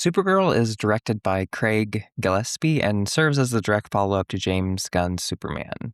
Supergirl is directed by Craig Gillespie and serves as the direct follow-up to James Gunn's Superman.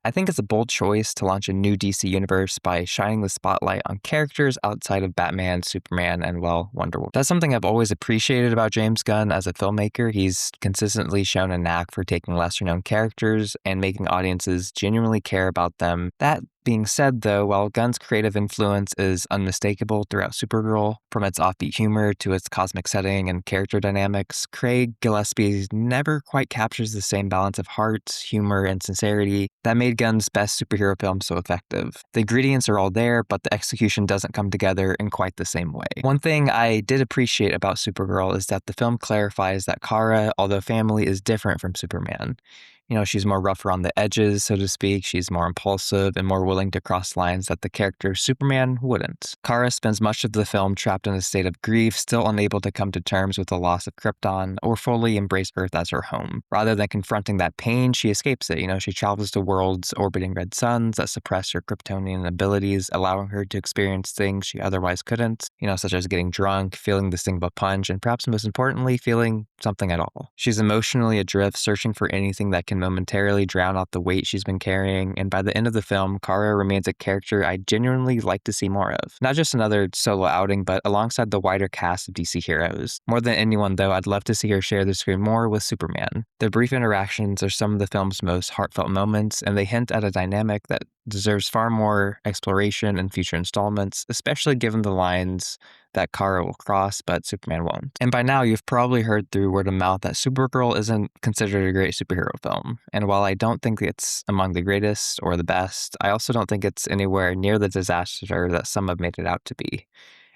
I think it's a bold choice to launch a new DC universe by shining the spotlight on characters outside of Batman, Superman, and, well, Wonder Woman. That's something I've always appreciated about James Gunn as a filmmaker. He's consistently shown a knack for taking lesser-known characters and making audiences genuinely care about them. That being said, though, while Gunn's creative influence is unmistakable throughout Supergirl, from its offbeat humor to its cosmic setting and character dynamics, Craig Gillespie never quite captures the same balance of heart, humor, and sincerity that made Gunn's best superhero film so effective. The ingredients are all there, but the execution doesn't come together in quite the same way. One thing I did appreciate about Supergirl is that the film clarifies that Kara, although family, is different from Superman. She's more rough around the edges, so to speak. She's more impulsive and more willing to cross lines that the character Superman wouldn't. Kara spends much of the film trapped in a state of grief, still unable to come to terms with the loss of Krypton or fully embrace Earth as her home. Rather than confronting that pain, she escapes it. She travels to worlds orbiting red suns that suppress her Kryptonian abilities, allowing her to experience things she otherwise couldn't, such as getting drunk, feeling the sting of a punch, and perhaps most importantly, feeling something at all. She's emotionally adrift, searching for anything that can momentarily drown out the weight she's been carrying, and by the end of the film, Kara remains a character I genuinely like to see more of. Not just another solo outing, but alongside the wider cast of DC heroes. More than anyone, though, I'd love to see her share the screen more with Superman. Their brief interactions are some of the film's most heartfelt moments, and they hint at a dynamic that deserves far more exploration in future installments, especially given the lines that Kara will cross, but Superman won't. And by now, you've probably heard through word of mouth that Supergirl isn't considered a great superhero film. And while I don't think it's among the greatest or the best, I also don't think it's anywhere near the disaster that some have made it out to be.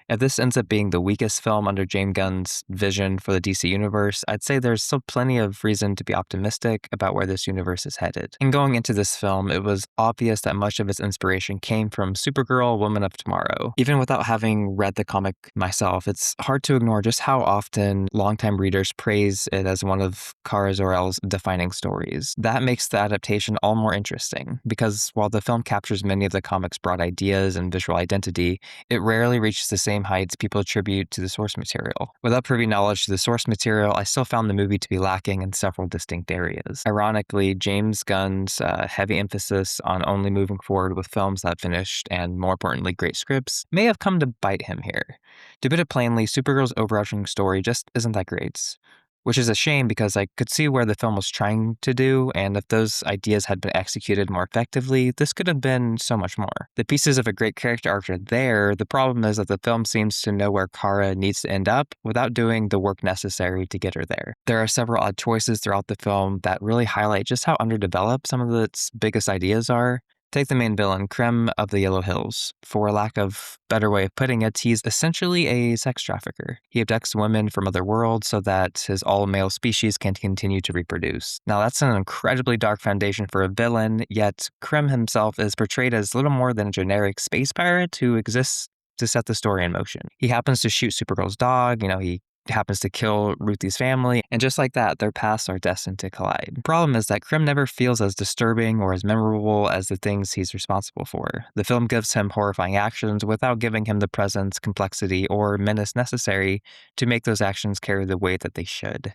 If this ends up being the weakest film under James Gunn's vision for the DC universe, I'd say there's still plenty of reason to be optimistic about where this universe is headed. In going into this film, it was obvious that much of its inspiration came from Supergirl, Woman of Tomorrow. Even without having read the comic myself, it's hard to ignore just how often longtime readers praise it as one of Kara Zor-El's defining stories. That makes the adaptation all more interesting, because while the film captures many of the comic's broad ideas and visual identity, it rarely reaches the same heights people attribute to the source material. Without privy knowledge to the source material, I still found the movie to be lacking in several distinct areas. Ironically, James Gunn's heavy emphasis on only moving forward with films that finished and, more importantly, great scripts may have come to bite him here. To put it plainly, Supergirl's overarching story just isn't that great. Which is a shame because I could see where the film was trying to do, and if those ideas had been executed more effectively, this could have been so much more. The pieces of a great character arc are there. The problem is that the film seems to know where Kara needs to end up without doing the work necessary to get her there. There are several odd choices throughout the film that really highlight just how underdeveloped some of its biggest ideas are. Take the main villain, Krem of the Yellow Hills. For lack of better way of putting it, he's essentially a sex trafficker. He abducts women from other worlds so that his all-male species can continue to reproduce. Now, that's an incredibly dark foundation for a villain, yet Krem himself is portrayed as little more than a generic space pirate who exists to set the story in motion. He happens to shoot Supergirl's dog, he happens to kill Ruthie's family, and just like that, their paths are destined to collide. The problem is that Krem never feels as disturbing or as memorable as the things he's responsible for. The film gives him horrifying actions without giving him the presence, complexity, or menace necessary to make those actions carry the weight that they should.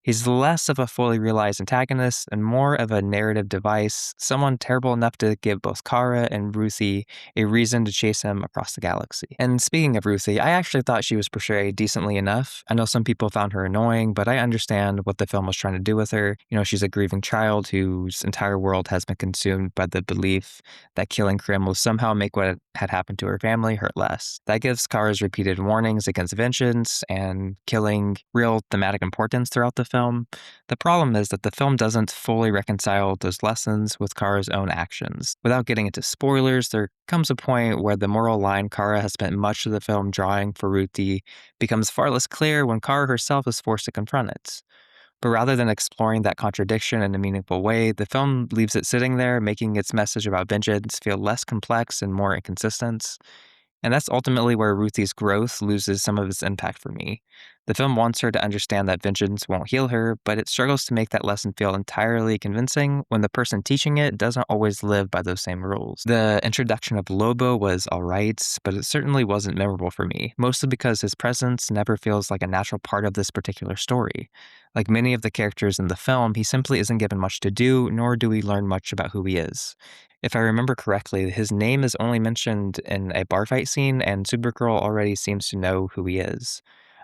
He's less of a fully realized antagonist and more of a narrative device, someone terrible enough to give both Kara and Ruthie a reason to chase him across the galaxy. And speaking of Ruthie, I actually thought she was portrayed decently enough. I know some people found her annoying, but I understand what the film was trying to do with her. She's a grieving child whose entire world has been consumed by the belief that killing Krem will somehow make what had happened to her family hurt less. That gives Kara's repeated warnings against vengeance and killing real thematic importance throughout the film. The problem is that the film doesn't fully reconcile those lessons with Kara's own actions. Without getting into spoilers, there comes a point where the moral line Kara has spent much of the film drawing for Ruthie becomes far less clear when Kara herself is forced to confront it. But rather than exploring that contradiction in a meaningful way, the film leaves it sitting there, making its message about vengeance feel less complex and more inconsistent. And that's ultimately where Ruthie's growth loses some of its impact for me. The film wants her to understand that vengeance won't heal her, but it struggles to make that lesson feel entirely convincing when the person teaching it doesn't always live by those same rules. The introduction of Lobo was alright, but it certainly wasn't memorable for me, mostly because his presence never feels like a natural part of this particular story. Like many of the characters in the film, he simply isn't given much to do, nor do we learn much about who he is. If I remember correctly, his name is only mentioned in a bar fight scene, and Supergirl already seems to know who he is.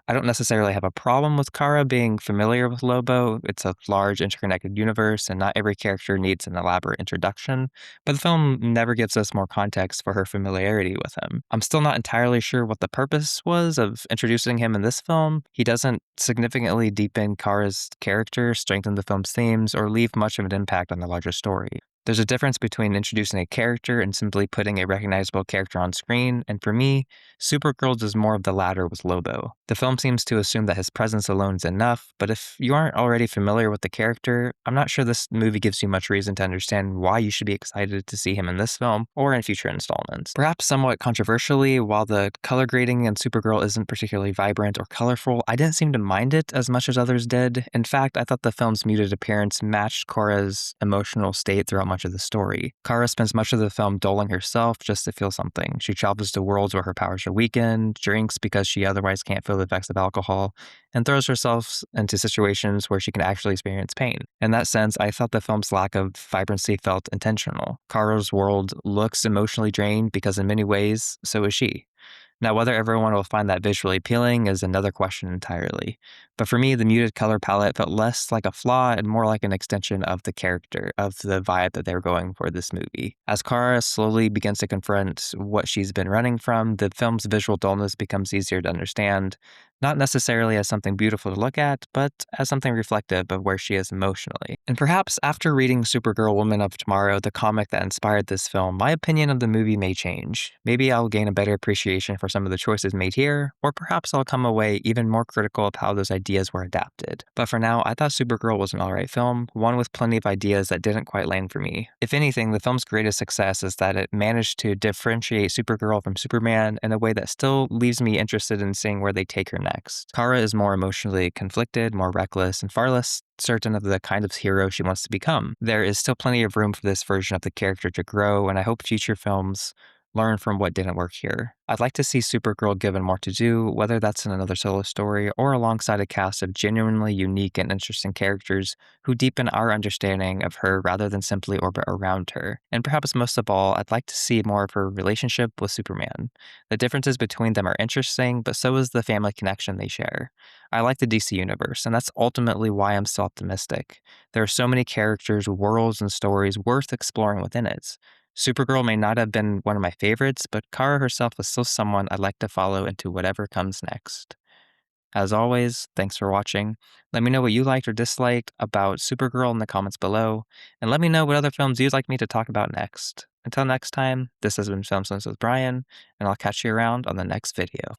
I don't necessarily have a problem with Kara being familiar with Lobo. It's a large, interconnected universe, and not every character needs an elaborate introduction, but the film never gives us more context for her familiarity with him. I'm still not entirely sure what the purpose was of introducing him in this film. He doesn't significantly deepen Kara's character, strengthen the film's themes, or leave much of an impact on the larger story. There's a difference between introducing a character and simply putting a recognizable character on screen, and for me, Supergirl does more of the latter with Lobo. The film seems to assume that his presence alone is enough, but if you aren't already familiar with the character, I'm not sure this movie gives you much reason to understand why you should be excited to see him in this film or in future installments. Perhaps somewhat controversially, while the color grading in Supergirl isn't particularly vibrant or colorful, I didn't seem to mind it as much as others did. In fact, I thought the film's muted appearance matched Cora's emotional state throughout much of the story. Kara spends much of the film dulling herself just to feel something. She travels to worlds where her powers are weakened, drinks because she otherwise can't feel the effects of alcohol, and throws herself into situations where she can actually experience pain. In that sense, I thought the film's lack of vibrancy felt intentional. Kara's world looks emotionally drained because in many ways, so is she. Now, whether everyone will find that visually appealing is another question entirely. But for me, the muted color palette felt less like a flaw and more like an extension of the character, of the vibe that they were going for this movie. As Kara slowly begins to confront what she's been running from, the film's visual dullness becomes easier to understand, not necessarily as something beautiful to look at, but as something reflective of where she is emotionally. And perhaps after reading Supergirl Woman of Tomorrow, the comic that inspired this film, my opinion of the movie may change. Maybe I'll gain a better appreciation for some of the choices made here, or perhaps I'll come away even more critical of how those ideas were adapted. But for now, I thought Supergirl was an alright film, one with plenty of ideas that didn't quite land for me. If anything, the film's greatest success is that it managed to differentiate Supergirl from Superman in a way that still leaves me interested in seeing where they take her next. Kara is more emotionally conflicted, more reckless, and far less certain of the kind of hero she wants to become. There is still plenty of room for this version of the character to grow, and I hope future films learn from what didn't work here. I'd like to see Supergirl given more to do, whether that's in another solo story or alongside a cast of genuinely unique and interesting characters who deepen our understanding of her rather than simply orbit around her. And perhaps most of all, I'd like to see more of her relationship with Superman. The differences between them are interesting, but so is the family connection they share. I like the DC universe, and that's ultimately why I'm so optimistic. There are so many characters, worlds, and stories worth exploring within it. Supergirl may not have been one of my favorites, but Kara herself is still someone I'd like to follow into whatever comes next. As always, thanks for watching. Let me know what you liked or disliked about Supergirl in the comments below, and let me know what other films you'd like me to talk about next. Until next time, this has been Film Sense with Brian, and I'll catch you around on the next video.